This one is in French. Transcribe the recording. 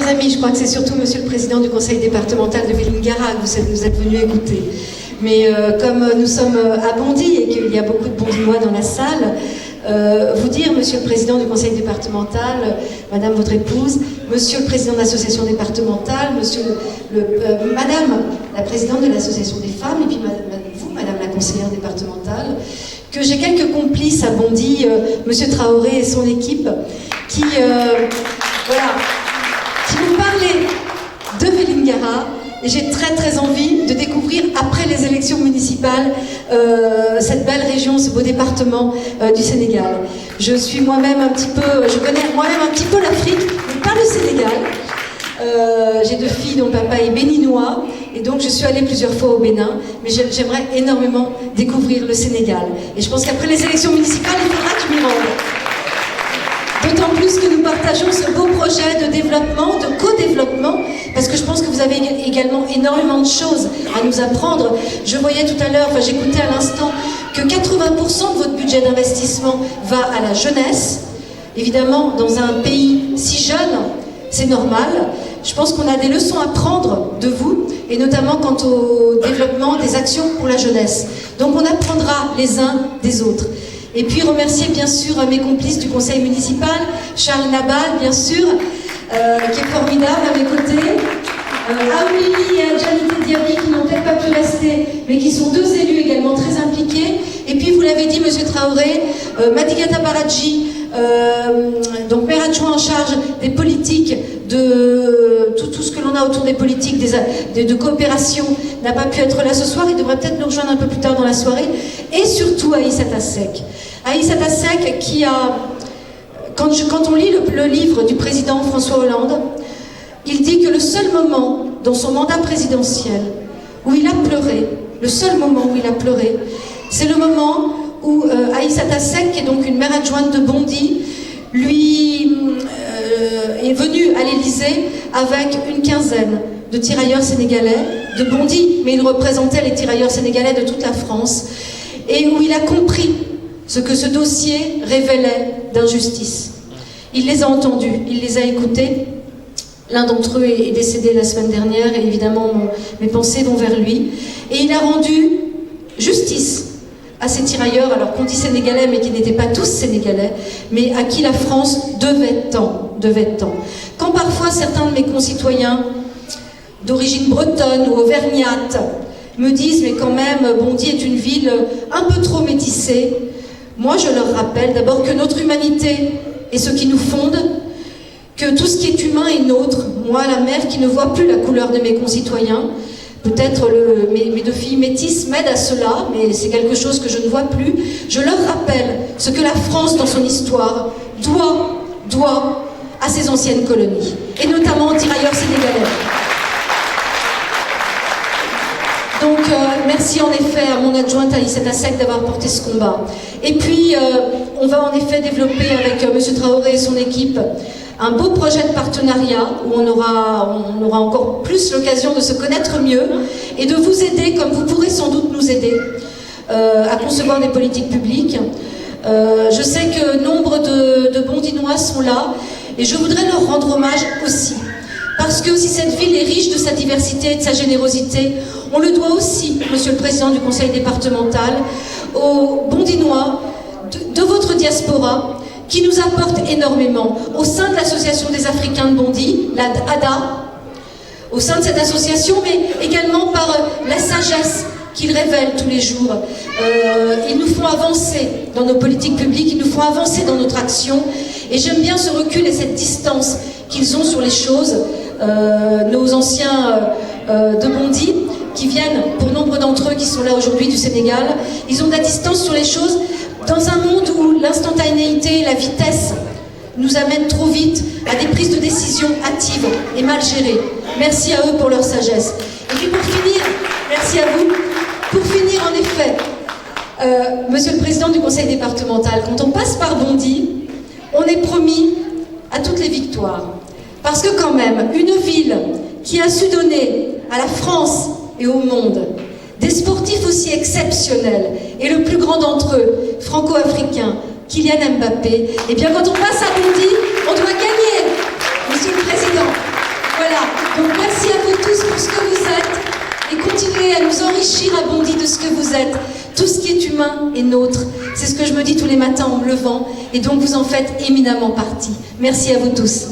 chers amis, je crois que c'est surtout Monsieur le Président du Conseil départemental de Vélingara que vous êtes venu écouter. Mais comme nous sommes à Bondy et qu'il y a beaucoup de Bondinois dans la salle, vous dire, Monsieur le Président du Conseil départemental, Madame votre épouse, Monsieur le Président de l'association départementale, Madame la Présidente de l'association des femmes, et puis vous, Madame la conseillère départementale, que j'ai quelques complices à Bondy, Monsieur Traoré et son équipe, qui vont parler de Vélingara. Et j'ai très envie de découvrir, après les élections municipales, cette belle région, ce beau département du Sénégal. Je connais moi-même un petit peu l'Afrique, mais pas le Sénégal. J'ai 2 filles dont papa est béninois, et donc je suis allée plusieurs fois au Bénin, mais j'aimerais énormément découvrir le Sénégal. Et je pense qu'après les élections municipales, il faudra que je m'y rende. D'autant plus que nous partageons ce beau projet de développement, de co-développement, parce que je pense que vous avez également énormément de choses à nous apprendre. Je voyais tout à l'heure, j'écoutais à l'instant, que 80% de votre budget d'investissement va à la jeunesse. Évidemment, dans un pays si jeune, c'est normal. Je pense qu'on a des leçons à prendre de vous, et notamment quant au développement des actions pour la jeunesse. Donc on apprendra les uns des autres. Et puis remercier bien sûr mes complices du conseil municipal, Charles Nabal bien sûr, qui est formidable à mes côtés, Aouili et Adjanité Diaby qui n'ont peut-être pas pu rester, mais qui sont 2 élus également très impliqués. Et puis vous l'avez dit, Monsieur Traoré, Madigata Baradji, donc maire adjoint en charge des politiques, de tout ce que l'on a autour des politiques de coopération, n'a pas pu être là ce soir. Il devrait peut-être nous rejoindre un peu plus tard dans la soirée. Et surtout Aïssata Seck. Aïssata Seck qui a, quand on lit le livre du président François Hollande, il dit que le seul moment dans son mandat présidentiel où il a pleuré, le seul moment où il a pleuré, c'est le moment où Aïssata Seck, qui est donc une maire adjointe de Bondy, lui est venue à l'Élysée avec une quinzaine de tirailleurs sénégalais de Bondy, mais il représentait les tirailleurs sénégalais de toute la France, et où il a compris ce que ce dossier révélait d'injustice. Il les a entendus, il les a écoutés. L'un d'entre eux est décédé la semaine dernière, et évidemment mes pensées vont vers lui. Et il a rendu justice à ces tirailleurs, alors qu'on dit sénégalais, mais qui n'étaient pas tous sénégalais, mais à qui la France devait tant. Quand parfois certains de mes concitoyens d'origine bretonne ou auvergnate me disent, mais quand même, Bondy est une ville un peu trop métissée, moi je leur rappelle d'abord que notre humanité est ce qui nous fonde, que tout ce qui est humain est nôtre. Moi, la mère qui ne voit plus la couleur de mes concitoyens, peut-être mes 2 filles métisses m'aident à cela, mais c'est quelque chose que je ne vois plus. Je leur rappelle ce que la France, dans son histoire, doit à ses anciennes colonies, et notamment aux tirailleurs sénégalais. Donc, merci en effet à mon adjointe Aïssata Seck d'avoir porté ce combat. Et puis, on va en effet développer avec M. Traoré et son équipe un beau projet de partenariat où on aura encore plus l'occasion de se connaître mieux et de vous aider, comme vous pourrez sans doute nous aider, à concevoir des politiques publiques. Je sais que nombre de Bondinois sont là, et je voudrais leur rendre hommage aussi. Parce que si cette ville est riche de sa diversité et de sa générosité, on le doit aussi, Monsieur le Président du Conseil départemental, aux Bondinois de votre diaspora, qui nous apportent énormément au sein de l'association des Africains de Bondy, la ADA, au sein de cette association, mais également par la sagesse qu'ils révèlent tous les jours. Ils nous font avancer dans nos politiques publiques, ils nous font avancer dans notre action, et j'aime bien ce recul et cette distance qu'ils ont sur les choses. Nos anciens de Bondy, qui viennent, pour nombre d'entre eux qui sont là aujourd'hui du Sénégal, ils ont de la distance sur les choses, dans un monde où l'instantanéité et la vitesse nous amènent trop vite à des prises de décision hâtives et mal gérées. Merci à eux pour leur sagesse. Et puis pour finir, merci à vous. Pour finir, en effet, Monsieur le Président du Conseil départemental, quand on passe par Bondy, on est promis à toutes les victoires. Parce que quand même, une ville qui a su donner à la France et au monde des sportifs aussi exceptionnels, et le plus grand d'entre eux, franco-africain, Kylian Mbappé, et bien quand on passe à Bondy, on doit gagner, Monsieur le Président. Donc merci à vous tous pour ce que vous êtes et continuez à nous enrichir à Bondy de ce que vous êtes. Tout ce qui est humain est nôtre. C'est ce que je me dis tous les matins en me levant et donc vous en faites éminemment partie. Merci à vous tous.